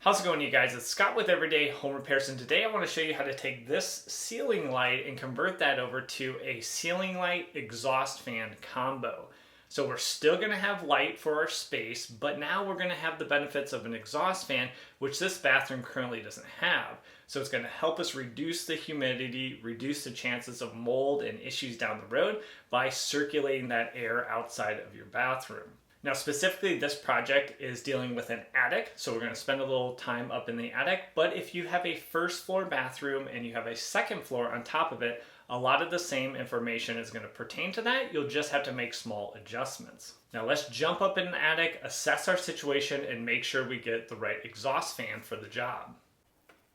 How's it going, you guys? It's Scott with Everyday Home Repairs, and today I want to show you how to take this ceiling light and convert that over to a ceiling light exhaust fan combo. So we're still going to have light for our space, but now we're going to have the benefits of an exhaust fan, which this bathroom currently doesn't have. So it's going to help us reduce the humidity, reduce the chances of mold and issues down the road by circulating that air outside of your bathroom. Now specifically, this project is dealing with an attic, so we're going to spend a little time up in the attic, but if you have a first floor bathroom and you have a second floor on top of it, a lot of the same information is going to pertain to that. You'll just have to make small adjustments. Now let's jump up in the attic, assess our situation, and make sure we get the right exhaust fan for the job.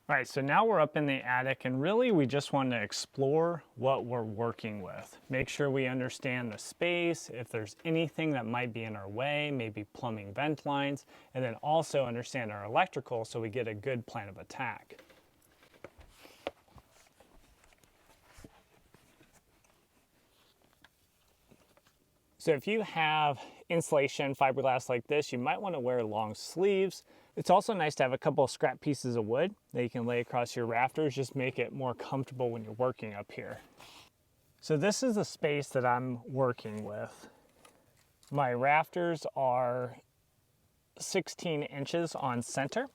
All right, so now we're up in the attic, and really we just want to explore what we're working with. Make sure we understand the space, if there's anything that might be in our way, maybe plumbing vent lines, and then also understand our electrical so we get a good plan of attack. So if you have insulation fiberglass like this, you might want to wear long sleeves. It's also nice to have a couple of scrap pieces of wood that you can lay across your rafters, just make it more comfortable when you're working up here. So this is the space that I'm working with. My rafters are 16 inches on center.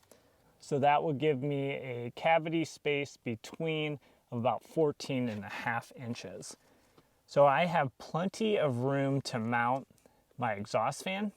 So that will give me a cavity space between about 14.5 inches. So I have plenty of room to mount my exhaust fan.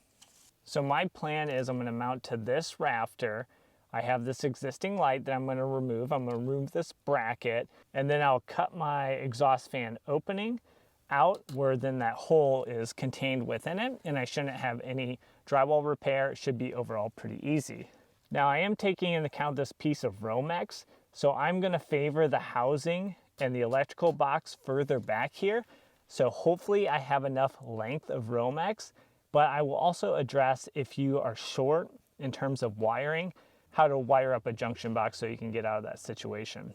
So my plan is I'm going to mount to this rafter. I have this existing light that I'm going to remove. I'm going to remove this bracket, and then I'll cut my exhaust fan opening out where then that hole is contained within it, and I shouldn't have any drywall repair. It should be overall pretty easy. Now I am taking into account this piece of Romex, so I'm going to favor the housing and the electrical box further back here. So hopefully I have enough length of Romex, but I will also address if you are short in terms of wiring, how to wire up a junction box so you can get out of that situation.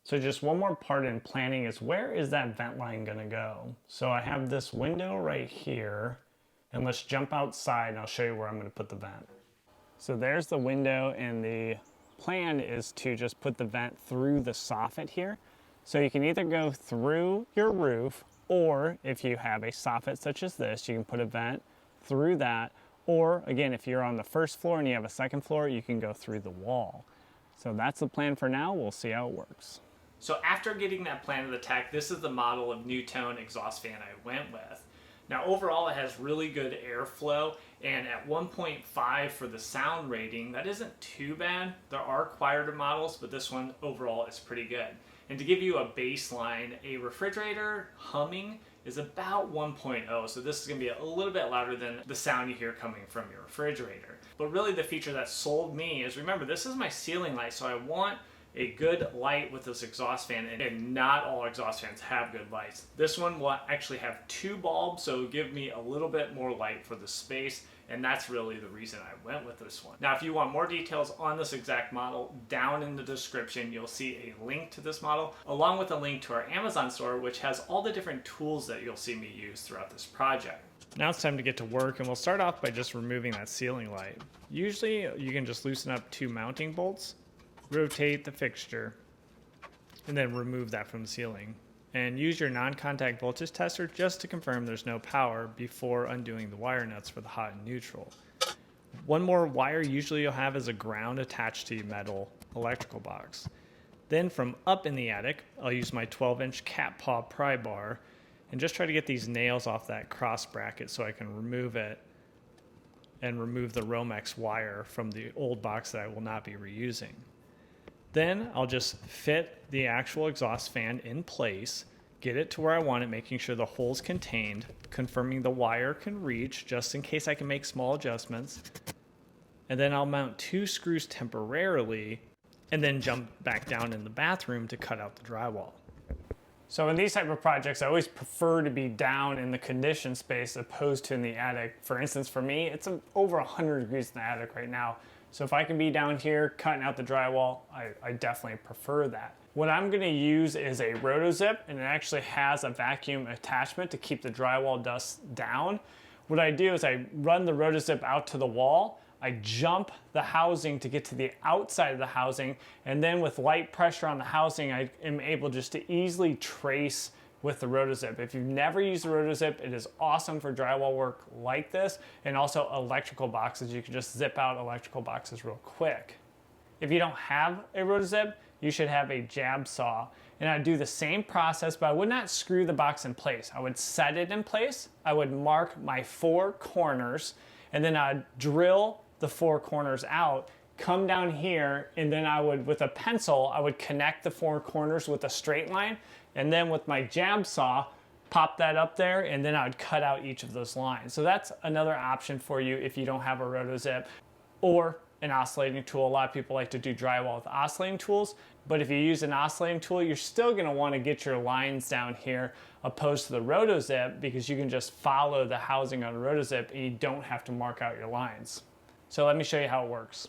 So just one more part in planning is, where is that vent line gonna go? So I have this window right here, and let's jump outside and I'll show you where I'm gonna put the vent. So there's the window, and the plan is to just put the vent through the soffit here. So you can either go through your roof, or if you have a soffit such as this, you can put a vent through that, or again, if you're on the first floor and you have a second floor, you can go through the wall. So that's the plan for now. We'll see how it works. So after getting that plan of attack, this is the model of Nutone exhaust fan I went with. Now overall, it has really good airflow, and at 1.5 for the sound rating, that isn't too bad. There are quieter models, but this one overall is pretty good. And to give you a baseline, a refrigerator humming is about 1.0, so this is going to be a little bit louder than the sound you hear coming from your refrigerator. But really the feature that sold me is, remember, this is my ceiling light, so I want a good light with this exhaust fan, and not all exhaust fans have good lights. This one will actually have 2 bulbs, so it'll give me a little bit more light for the space, and that's really the reason I went with this one. Now if you want more details on this exact model, down in the description you'll see a link to this model, along with a link to our Amazon store, which has all the different tools that you'll see me use throughout this project. Now it's time to get to work, and we'll start off by just removing that ceiling light. Usually you can just loosen up 2 mounting bolts, rotate the fixture, and then remove that from the ceiling. And use your non-contact voltage tester just to confirm there's no power before undoing the wire nuts for the hot and neutral. One more wire usually you'll have is a ground attached to your metal electrical box. Then from up in the attic, I'll use my 12-inch cat paw pry bar and just try to get these nails off that cross bracket so I can remove it and remove the Romex wire from the old box that I will not be reusing. Then I'll just fit the actual exhaust fan in place, get it to where I want it, making sure the hole's contained, confirming the wire can reach just in case I can make small adjustments. And then I'll mount 2 screws temporarily and then jump back down in the bathroom to cut out the drywall. So in these type of projects, I always prefer to be down in the conditioned space opposed to in the attic. For instance, for me, it's over 100 degrees in the attic right now. So if I can be down here cutting out the drywall, I definitely prefer that. What I'm going to use is a rotozip, and it actually has a vacuum attachment to keep the drywall dust down. What I do is I run the rotozip out to the wall, I jump the housing to get to the outside of the housing, and then with light pressure on the housing, I am able just to easily trace with the rotozip. If you've never used the rotozip, it is awesome for drywall work like this, and also electrical boxes. You can just zip out electrical boxes real quick. If you don't have a rotozip, you should have a jab saw. And I'd do the same process, but I would not screw the box in place. I would set it in place, I would mark my 4 corners, and then I'd drill the 4 corners out, come down here, and then I would, with a pencil, I would connect the 4 corners with a straight line, and then with my jab saw, pop that up there, and then I would cut out each of those lines. So that's another option for you if you don't have a rotozip, or an oscillating tool. A lot of people like to do drywall with oscillating tools, but if you use an oscillating tool, you're still gonna wanna get your lines down here opposed to the rotozip, because you can just follow the housing on a rotozip and you don't have to mark out your lines. So let me show you how it works.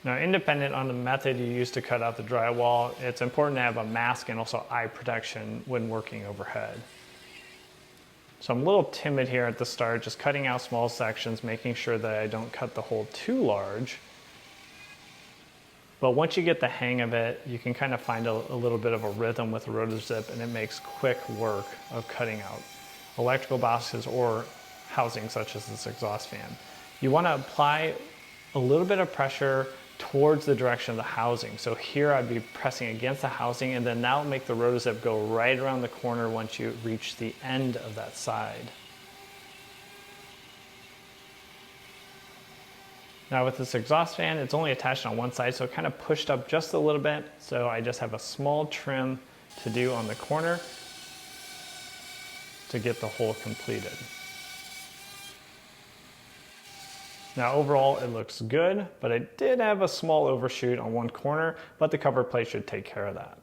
Now, independent on the method you use to cut out the drywall, it's important to have a mask and also eye protection when working overhead. So I'm a little timid here at the start, just cutting out small sections, making sure that I don't cut the hole too large. But once you get the hang of it, you can kind of find a little bit of a rhythm with the rotozip, and it makes quick work of cutting out electrical boxes or housing such as this exhaust fan. You want to apply a little bit of pressure towards the direction of the housing. So here I'd be pressing against the housing, and then that will make the rotozip go right around the corner once you reach the end of that side. Now with this exhaust fan, it's only attached on one side, so it kind of pushed up just a little bit. So I just have a small trim to do on the corner to get the hole completed. Now overall it looks good, but I did have a small overshoot on one corner, but the cover plate should take care of that.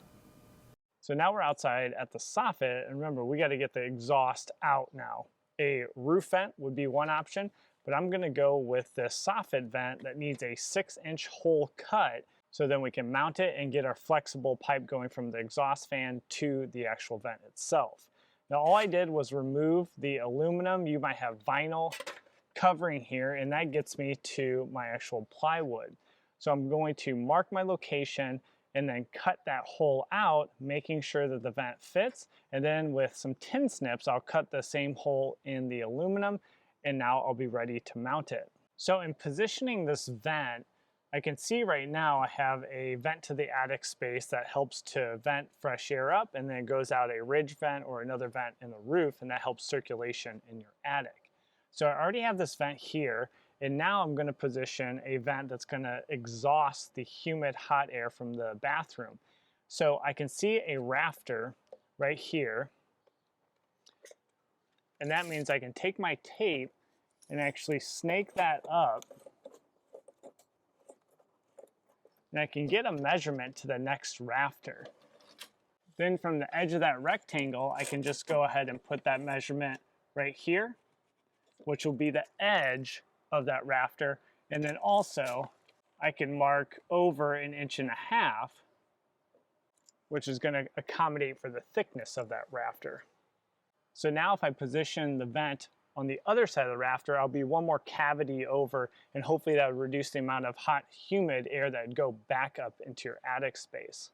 So now we're outside at the soffit, and remember, we got to get the exhaust out now. A roof vent would be one option, but I'm gonna go with this soffit vent that needs a 6-inch hole cut, so then we can mount it and get our flexible pipe going from the exhaust fan to the actual vent itself. Now all I did was remove the aluminum. You might have vinyl covering here, and that gets me to my actual plywood. So I'm going to mark my location and then cut that hole out, making sure that the vent fits. And then with some tin snips, I'll cut the same hole in the aluminum, and now I'll be ready to mount it. So in positioning this vent, I can see right now I have a vent to the attic space that helps to vent fresh air up, and then it goes out a ridge vent or another vent in the roof, and that helps circulation in your attic. So I already have this vent here, and now I'm going to position a vent that's going to exhaust the humid hot air from the bathroom. So I can see a rafter right here, and that means I can take my tape and actually snake that up, and I can get a measurement to the next rafter. Then from the edge of that rectangle, I can just go ahead and put that measurement right here, which will be the edge of that rafter. And then also I can mark over 1.5 inches, which is going to accommodate for the thickness of that rafter. So now if I position the vent on the other side of the rafter, I'll be one more cavity over, and hopefully that would reduce the amount of hot, humid air that would go back up into your attic space.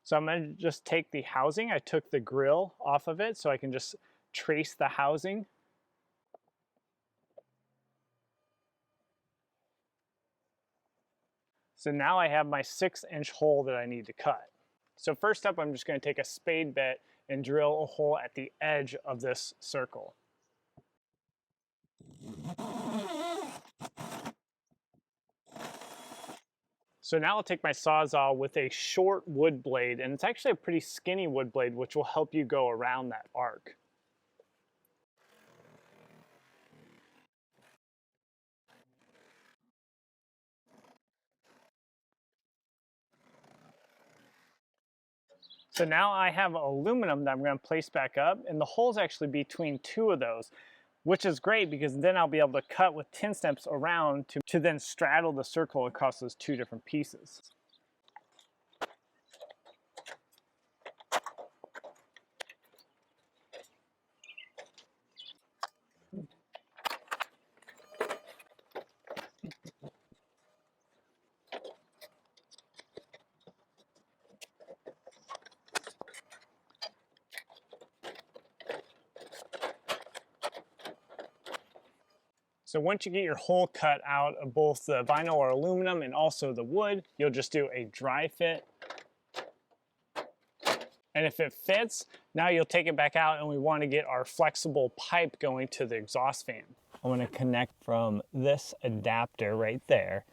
So I'm going to just take the housing. I took the grill off of it so I can just trace the housing. So now I have my 6-inch hole that I need to cut. So first up, I'm just going to take a spade bit and drill a hole at the edge of this circle. So now I'll take my Sawzall with a short wood blade, and it's actually a pretty skinny wood blade, which will help you go around that arc. So now I have aluminum that I'm going to place back up, and the hole's actually between 2 of those, which is great because then I'll be able to cut with tin snips around to then straddle the circle across those 2 different pieces. So once you get your hole cut out of both the vinyl or aluminum and also the wood, you'll just do a dry fit. And if it fits, now you'll take it back out and we want to get our flexible pipe going to the exhaust fan. I want to connect from this adapter right there.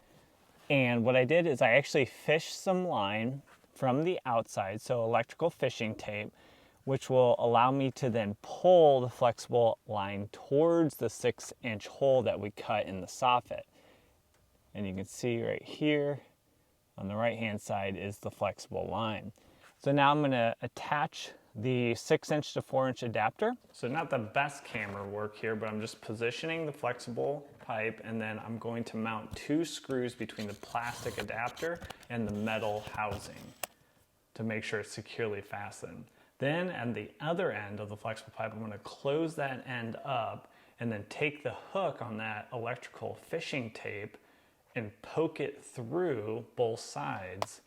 And what I did is I actually fished some line from the outside, so electrical fishing tape, which will allow me to then pull the flexible line towards the 6-inch hole that we cut in the soffit. And you can see right here on the right hand side is the flexible line. So now I'm going to attach the 6-inch to 4-inch adapter. So not the best camera work here, but I'm just positioning the flexible pipe, and then I'm going to mount 2 screws between the plastic adapter and the metal housing to make sure it's securely fastened. Then at the other end of the flexible pipe, I'm going to close that end up and then take the hook on that electrical fishing tape and poke it through both sides.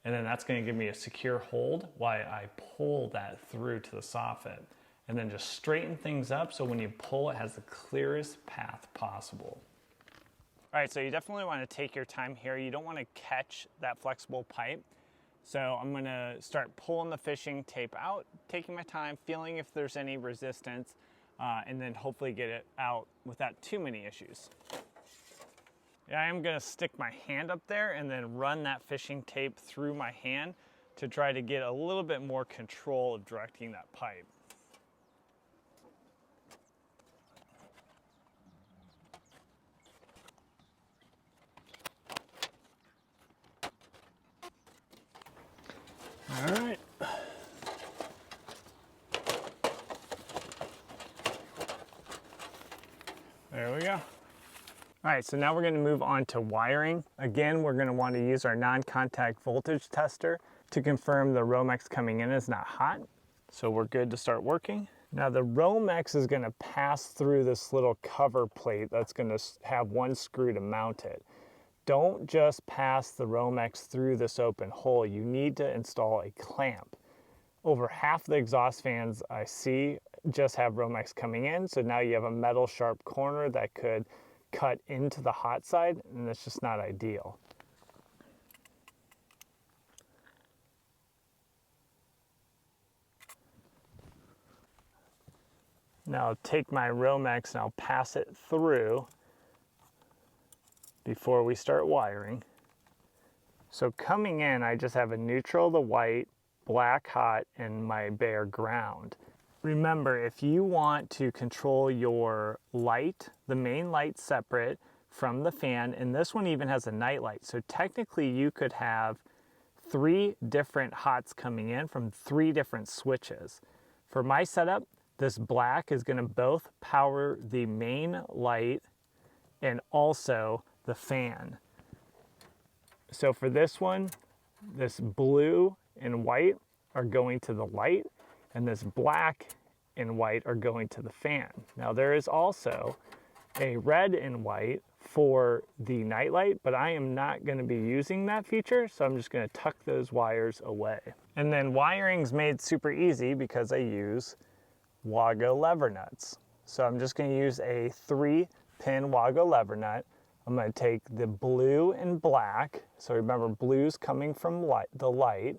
And then that's going to give me a secure hold while I pull that through to the soffit. And then just straighten things up so when you pull, it has the clearest path possible. All right, so you definitely want to take your time here. You don't want to catch that flexible pipe. So I'm going to start pulling the fishing tape out, taking my time, feeling if there's any resistance, and then hopefully get it out without too many issues. Yeah, I am going to stick my hand up there and then run that fishing tape through my hand to try to get a little bit more control of directing that pipe. All right. There we go. All right, so now we're going to move on to wiring. Again, we're going to want to use our non-contact voltage tester to confirm the Romex coming in is not hot. So we're good to start working. Now the Romex is going to pass through this little cover plate that's going to have one screw to mount it. Don't just pass the Romex through this open hole. You need to install a clamp. Over half the exhaust fans I see just have Romex coming in, so now you have a metal sharp corner that could cut into the hot side, and that's just not ideal. Now I'll take my Romex and I'll pass it through before we start wiring. So coming in, I just have a neutral, the white, black hot, and my bare ground. Remember, if you want to control your light, the main light separate from the fan, and this one even has a night light. So technically you could have 3 different hots coming in from 3 different switches. For my setup, this black is going to both power the main light and also the fan. So for this one, this blue and white are going to the light, and this black and white are going to the fan. Now there is also a red and white for the night light, but I am not going to be using that feature, so I'm just going to tuck those wires away. And then wiring's made super easy because I use Wago lever nuts. So I'm just going to use a 3-pin Wago lever nut. I'm going to take the blue and black, so remember blue's coming from the light,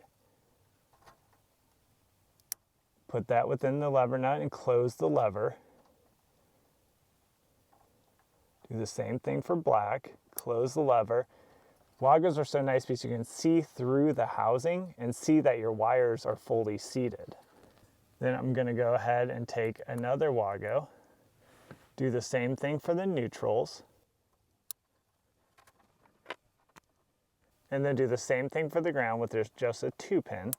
put that within the lever nut and close the lever. Do the same thing for black, close the lever. Wagos are so nice because you can see through the housing and see that your wires are fully seated. Then I'm going to go ahead and take another Wago, do the same thing for the neutrals, and then do the same thing for the ground with just a 2-pin.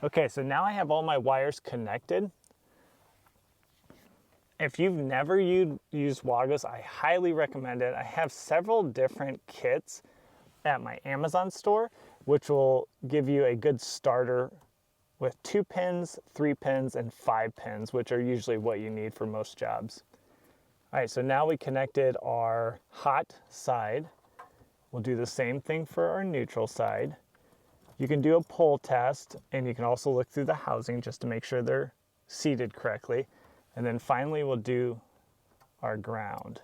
Okay, so now I have all my wires connected. If you've never used Wagos, I highly recommend it. I have several different kits at my Amazon store, which will give you a good starter with 2 pins, 3 pins, and 5 pins, which are usually what you need for most jobs. All right, so now we connected our hot side. We'll do the same thing for our neutral side. You can do a pull test, and you can also look through the housing just to make sure they're seated correctly. And then finally we'll do our ground.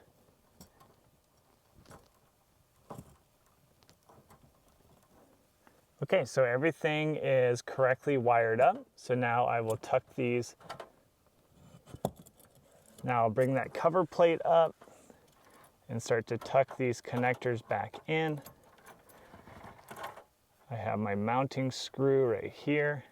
Okay, so everything is correctly wired up. So now I will tuck these. Now I'll bring that cover plate up and start to tuck these connectors back in. I have my mounting screw right here.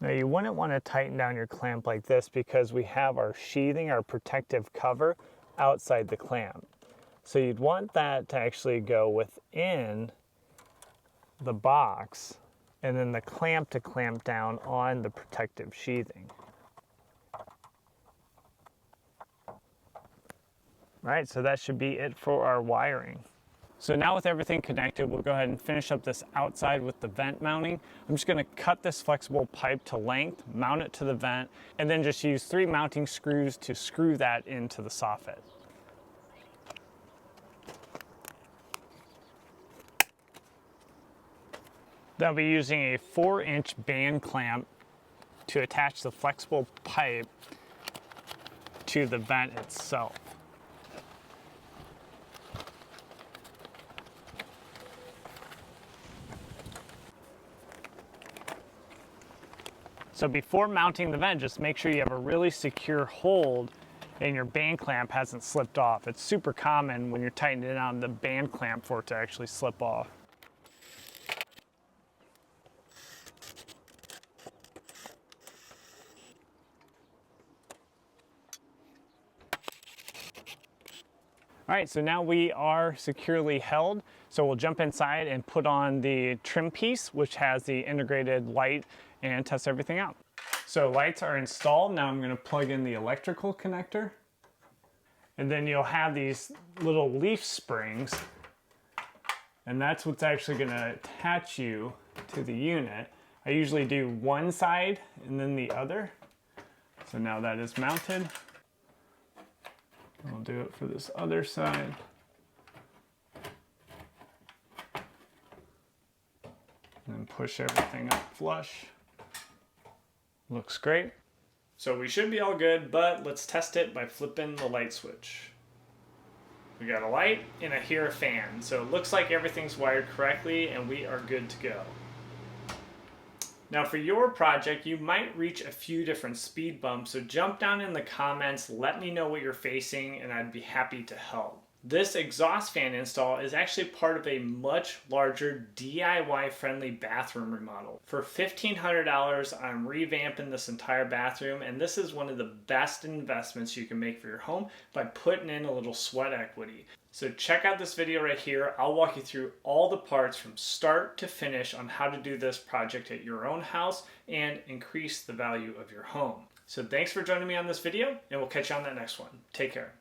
Now you wouldn't want to tighten down your clamp like this because we have our sheathing, our protective cover outside the clamp. So you'd want that to actually go within the box and then the clamp to clamp down on the protective sheathing. All right, so that should be it for our wiring. So now with everything connected, we'll go ahead and finish up this outside with the vent mounting. I'm just gonna cut this flexible pipe to length, mount it to the vent, and then just use 3 mounting screws to screw that into the soffit. Then I'll be using a 4-inch band clamp to attach the flexible pipe to the vent itself. So before mounting the vent, just make sure you have a really secure hold and your band clamp hasn't slipped off. It's super common when you're tightening it on the band clamp for it to actually slip off. All right, so now we are securely held. So we'll jump inside and put on the trim piece, which has the integrated light, and test everything out. So lights are installed. Now I'm gonna plug in the electrical connector. And then you'll have these little leaf springs, and that's what's actually gonna attach you to the unit. I usually do one side and then the other. So now that is mounted. I'll do it for this other side. And then push everything up flush. Looks great. So we should be all good, but let's test it by flipping the light switch. We got a light and I hear a fan. So it looks like everything's wired correctly and we are good to go. Now for your project, you might reach a few different speed bumps, so jump down in the comments, let me know what you're facing, and I'd be happy to help. This exhaust fan install is actually part of a much larger DIY friendly bathroom remodel. For $1,500, I'm revamping this entire bathroom, and this is one of the best investments you can make for your home by putting in a little sweat equity. So check out this video right here. I'll walk you through all the parts from start to finish on how to do this project at your own house and increase the value of your home. So thanks for joining me on this video, and we'll catch you on that next one. Take care.